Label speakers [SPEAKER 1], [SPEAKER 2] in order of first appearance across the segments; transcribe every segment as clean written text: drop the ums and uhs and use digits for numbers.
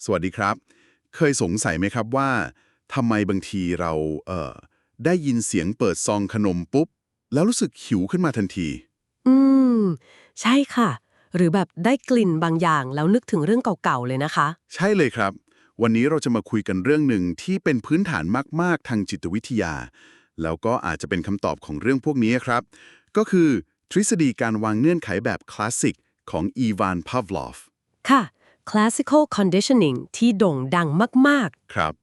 [SPEAKER 1] สวัสดีครับ เคยสงสัยไหมครับว่าทำไมบางทีเราได้ยินเสียงเปิดซองขนมปุ๊บแล้วรู้สึกหิวขึ้นมาทันที
[SPEAKER 2] อืมใช่ค่ะหรือแบบได้กลิ่นบางอย่างแล้วนึกถึงเรื่องเก่าๆเลยนะคะ
[SPEAKER 1] ใช่เลยครับ วันนี้เราจะมาคุยกันเรื่องหนึ่งที่เป็นพื้นฐานมากๆทางจิตวิทยา แล้วก็อาจจะเป็นคำตอบของเรื่องพวกนี้ครับ ก็คือทฤษฎีการวางเงื่อนไขแบบคลาสสิกของอีวาน พาฟลอฟ
[SPEAKER 2] ค่ะ classical conditioning ที่โด่งดังมาก
[SPEAKER 1] ครับ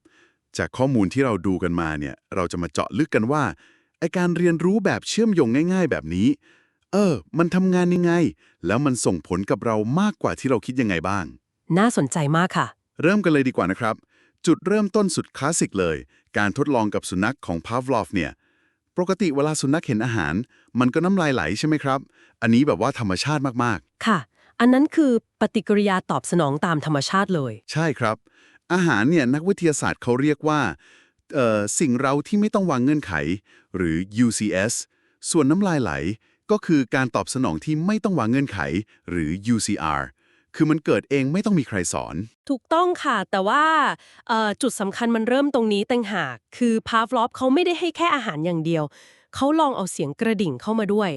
[SPEAKER 1] จากข้อมูลที่เราดูกันมาเนี่ยเราจะมาเจาะลึกกันว่าไอการเรียนรู้แบบเชื่อมโยงง่ายๆแบบนี้มันทำงานยังไงแล้วมันส่งผลกับเรามากกว่าที่เราคิดยังไงบ้าง
[SPEAKER 2] ๆน่าสนใจมากค่ะ
[SPEAKER 1] เริ่มกันเลยดีกว่านะครับจุดเริ่มต้นสุดคลาสสิกเลยการทดลองกับสุนัขของพาฟลอฟเนี่ยปกติเวลาสุนัขเห็นอาหารมันก็น้ำลายไหลใช่ไหมครับอันนี้แบบว่าธรรมชาติมากๆ
[SPEAKER 2] ค่ะอันนั้นคือปฏิกิริยาตอบสนองตามธรรมชาติเลย
[SPEAKER 1] ใช่ครับ อาหารเนี่ยนักวิทยาศาสตร์เขาเรียกว่าสิ่งเร้าที่ไม่ต้องวางเงื่อนไขหรือ UCS ส่วนน้ำลายไหลก็คือการตอบสนองที่ไม่ต้องวางเงื่อนไขหรือ UCR คือมันเกิดเองไม่ต้องมีใครสอน
[SPEAKER 2] ถูกต้องค่ะแต่ว่าจุดสำคัญมันเริ่มตรงนี้ต่างหากคือพาฟลอฟเขาไม่ได้ให้แค่อาหารอย่างเดียวเขาลองเอาเสียงกระดิ่งเข้ามาด้วย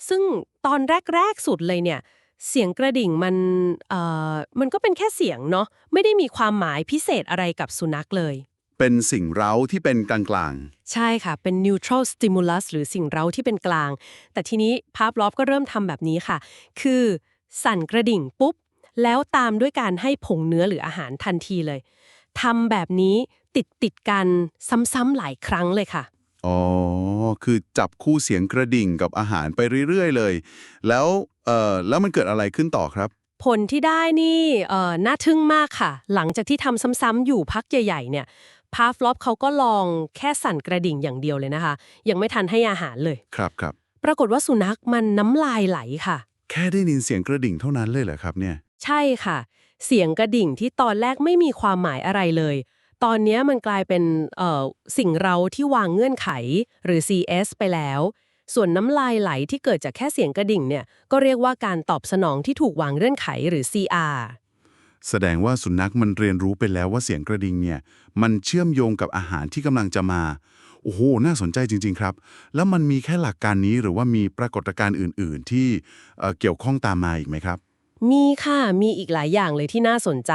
[SPEAKER 2] ซึ่งตอนแรกๆสุดเลยเนี่ยเสียงกระดิ่งมันก็เป็นแค่เสียงเนาะไม่ได้มีความหมายพิเศษอะไรกับสุนัขเลย
[SPEAKER 1] เป็นสิ่งเร้าที่เป็นกลาง
[SPEAKER 2] ใช่ค่ะเป็น neutral stimulus หรือสิ่งเร้าที่เป็นกลางแต่ทีนี้พาฟลอฟก็เริ่มทำแบบนี้ค่ะคือสั่นกระดิ่งปุ๊บแล้วตามด้วยการให้ผงเนื้อหรืออาหารทันทีเลยทำแบบนี้ติดกันซ้ำๆหลายครั้งเลยค่ะ
[SPEAKER 1] ๆอ๋อคือจับคู่เสียงกระดิ่งกับอาหารไปเรื่อยๆเลยแล้วแล้วมันเกิดอะไรขึ้นต่อครับ
[SPEAKER 2] ผลที่ได้นี่น่าทึ่งมากค่ะหลังจากที่ทำซ้ำๆอยู่พักใหญ่ๆเนี่ยพาฟลอฟเขาก็ลองแค่สั่นกระดิ่งอย่างเดียวเลยนะคะยังไม่ทันให้อาหารเลย
[SPEAKER 1] ครับ
[SPEAKER 2] ปรากฏว่าสุนัขมันน้ำลายไหลค่ะ
[SPEAKER 1] แค่ได้ยินเสียงกระดิ่งเท่านั้นเลยเหรอครับเนี่ย
[SPEAKER 2] ใช่ค่ะเสียงกระดิ่งที่ตอนแรกไม่มีความหมายอะไรเลยตอนเนี้ยมันกลายเป็นสิ่งเร้าที่วางเงื่อนไขหรือ CS ไปแล้วส่วนน้ำลายไหลที่เกิดจากแค่เสียงกระดิ่งเนี่ยก็เรียกว่าการตอบสนองที่ถูกวางเงื่อนไขหรือ CR
[SPEAKER 1] แสดงว่าสุนัขมันเรียนรู้ไปแล้วว่าเสียงกระดิ่งเนี่ยมันเชื่อมโยงกับอาหารที่กำลังจะมาโอ้โหน่าสนใจจริงๆครับแล้วมันมีแค่หลักการนี้หรือว่ามีปรากฏการณ์อื่นๆที่เกี่ยวข้องตามมาอีกไหมครับ
[SPEAKER 2] มีค่ะมีอีกหลายอย่างเลยที่น่าสนใจ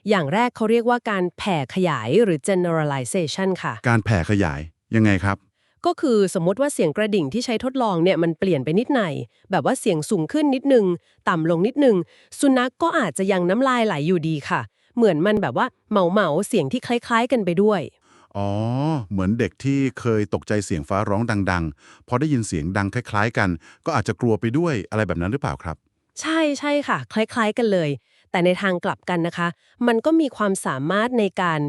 [SPEAKER 2] อย่างแรกเขาเรียกว่าการแผ่ขยายหรือ generalization ค่ะ
[SPEAKER 1] การแผ่ขยายยังไงครับ
[SPEAKER 2] ก็คือสมมติว่าเสียงกระดิ่งที่ใช้ทดลองเนี่ยมันเปลี่ยนไปนิดหน่อยแบบว่าเสียงสูงขึ้นนิดนึงต่ำลงนิดนึงสุนัขก็อาจจะยังน้ำลายไหลอยู่ดีค่ะเหมือนมันแบบว่าเหมาเสียงที่คล้ายๆกันไปด้วย
[SPEAKER 1] อ๋อเหมือนเด็กที่เคยตกใจเสียงฟ้าร้องดังๆพอได้ยินเสียงดังคล้ายๆกันก็อาจจะกลัวไปด้วยอะไรแบบนั้นหรือเปล่าครับ
[SPEAKER 2] ใช่ค่ะคล้ายๆกันเลยแต่ในทางกลับกันนะคะมันก็มีความสามารถในการ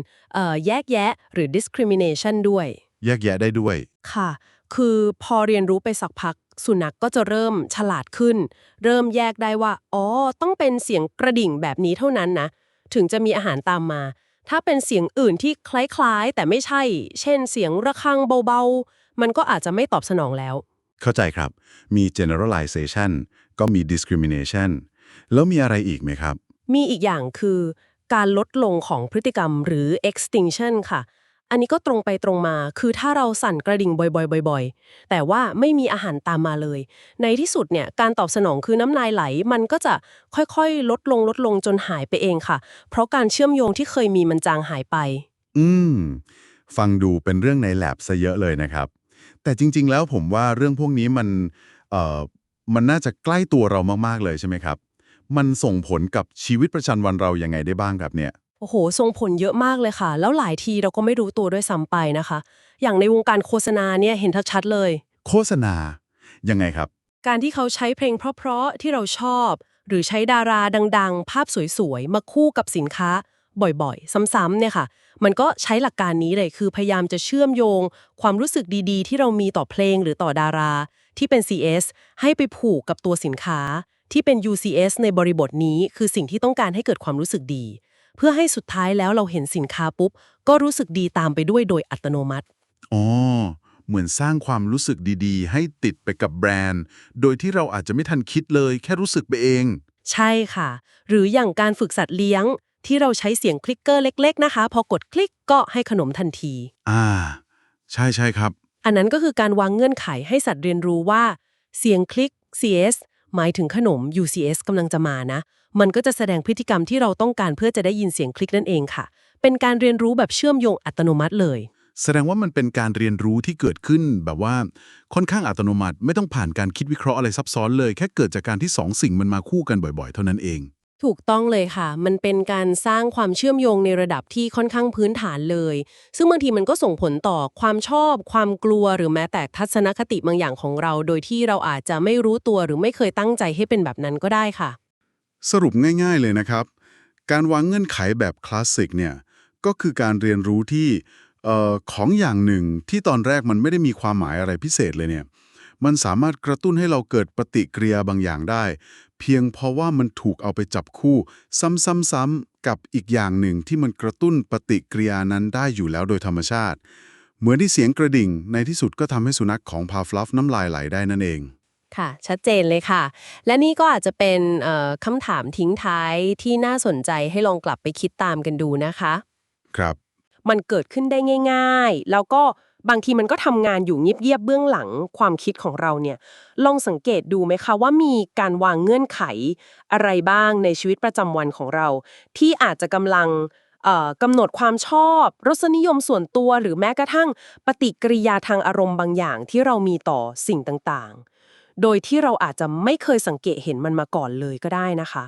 [SPEAKER 2] แยกแยะหรือ discrimination ด้วย
[SPEAKER 1] แยกแยะได้ด้วย
[SPEAKER 2] ค่ะ คือพอเรียนรู้ไปสักพักสุนัขก็จะเริ่มฉลาดขึ้น เริ่มแยกได้ว่าอ๋อต้องเป็นเสียงกระดิ่งแบบนี้เท่านั้นนะ ถึงจะมีอาหารตามมา ถ้าเป็นเสียงอื่นที่คล้ายๆแต่ไม่ใช่ เช่นเสียงระฆังเบาๆ มันก็อาจจะไม่ตอบสนองแล้ว
[SPEAKER 1] เข้าใจครับมี generalization ก็มี discrimination แล้วมีอะไรอีกไหมครับ
[SPEAKER 2] มีอีกอย่างคือการลดลงของพฤติกรรมหรือ extinction ค่ะ อันนี้ก็ตรงไปตรงมา คือถ้าเราสั่นกระดิ่งบ่อยๆๆแต่ว่าไม่มีอาหารตามมาเลย ในที่สุดเนี่ยการตอบสนองคือน้ำลายไหล มันก็จะค่อยๆลดลงจนหายไปเองค่ะ เพราะการเชื่อมโยงที่เคยมีมันจางหายไป
[SPEAKER 1] อืมฟังดูเป็นเรื่องใน lab ซะเยอะเลยนะครับแต่จริงๆแล้วผมว่าเรื่องพวกนี้เอ่อมันน่าจะใกล้ตัวเรามากๆเลยใช่ไหมครับมันส่งผลกับชีวิตประจำวันเรายังไงได้บ้างครับเนี่ย
[SPEAKER 2] โอ้โหส่งผลเยอะมากเลยค่ะ แล้วหลายทีเราก็ไม่รู้ตัวด้วยซ้ำไปนะคะ อย่างในวงการโฆษณาเนี่ยเห็นชัดๆเลย
[SPEAKER 1] โฆษณายังไงครับ
[SPEAKER 2] การที่เขาใช้เพลงเพราะๆที่เราชอบ หรือใช้ดาราดังๆ ภาพสวยๆ มาคู่กับสินค้าบ่อยๆ ซ้ำๆเนี่ยค่ะ มันก็ใช้หลักการนี้เลยคือพยายามจะเชื่อมโยงความรู้สึกดีๆ ที่เรามีต่อเพลงหรือต่อดาราที่เป็น CS ให้ไปผูกกับตัวสินค้าที่เป็น UCS ในบริบทนี้คือสิ่งที่ต้องการให้เกิดความรู้สึกดี เพื่อให้สุดท้ายแล้วเราเห็นสินค้าปุ๊บก็รู้สึกดีตามไปด้วยโดยอัตโนมัติ
[SPEAKER 1] อ๋อเหมือนสร้างความรู้สึกดีๆให้ติดไปกับแบรนด์โดยที่เราอาจจะไม่ทันคิดเลยแค่รู้สึกไปเอง
[SPEAKER 2] ใช่ค่ะ หรืออย่างการฝึกสัตว์เลี้ยง ที่เราใช้เสียงคลิกเกอร์เล็กๆนะคะพอกดคลิกก็ให้ขนมทันที
[SPEAKER 1] อ่าใช่ใช่ครับ
[SPEAKER 2] อันนั้นก็คือการวางเงื่อนไขให้สัตว์เรียนรู้ว่าเสียงคลิก CS หมายถึงขนม UCS กำลังจะมานะ มันก็จะแสดงพฤติกรรมที่เราต้องการเพื่อจะได้ยินเสียงคลิกนั่นเองค่ะ เป็นการเรียนรู้แบบเชื่อมโยงอัตโนมัติเลย
[SPEAKER 1] แสดงว่ามันเป็นการเรียนรู้ที่เกิดขึ้นแบบว่าค่อนข้างอัตโนมัติไม่ต้องผ่านการคิดวิเคราะห์อะไรซับซ้อนเลยแค่เกิดจากการที่สองสิ่งมันมาคู่กันบ่อยๆเท่านั้นเอง
[SPEAKER 2] ถูกต้องเลยค่ะ มันเป็นการสร้างความเชื่อมโยงในระดับที่ค่อนข้างพื้นฐานเลย ซึ่งบางทีมันก็ส่งผลต่อความชอบ ความกลัว หรือแม้แต่ทัศนคติบางอย่างของเรา โดยที่เราอาจจะไม่รู้ตัวหรือไม่เคยตั้งใจให้เป็นแบบนั้นก็ได้ค่ะ
[SPEAKER 1] สรุปง่ายๆเลยนะครับ การวางเงื่อนไขแบบคลาสสิกเนี่ยก็คือการเรียนรู้ที่ของอย่างหนึ่งที่ตอนแรกมันไม่ได้มีความหมายอะไรพิเศษเลยเนี่ยมันสามารถกระตุ้นให้เราเกิดปฏิกิริยาบางอย่างได้ เพียงเพราะว่ามันถูกเอาไปจับคู่ซ้ำๆๆกับอีกอย่างหนึ่งที่มันกระตุ้นปฏิกิริยานั้นได้อยู่แล้วโดยธรรมชาติ เหมือนที่เสียงกระดิ่งในที่สุดก็ทำให้สุนัขของพาฟลอฟน้ำลายไหลได้นั่นเอง
[SPEAKER 2] ค่ะชัดเจนเลยค่ะ และนี่ก็อาจจะเป็นคำถามทิ้งท้ายที่น่าสนใจให้ลองกลับไปคิดตามกันดูนะคะ
[SPEAKER 1] ครับ
[SPEAKER 2] มันเกิดขึ้นได้ง่ายๆ แล้วก็บางทีมันก็ทำงานอยู่เงียบๆเบื้องหลังความคิดของเราเนี่ยลองสังเกตดูไหมคะว่ามีการวางเงื่อนไขอะไรบ้างในชีวิตประจำวันของเรา ที่อาจจะกำลังกำหนดความชอบรสนิยมส่วนตัวหรือแม้กระทั่งปฏิกิริยาทางอารมณ์บางอย่างที่เรามีต่อสิ่งต่างๆ โดยที่เราอาจจะไม่เคยสังเกตเห็นมันมาก่อนเลยก็ได้นะคะ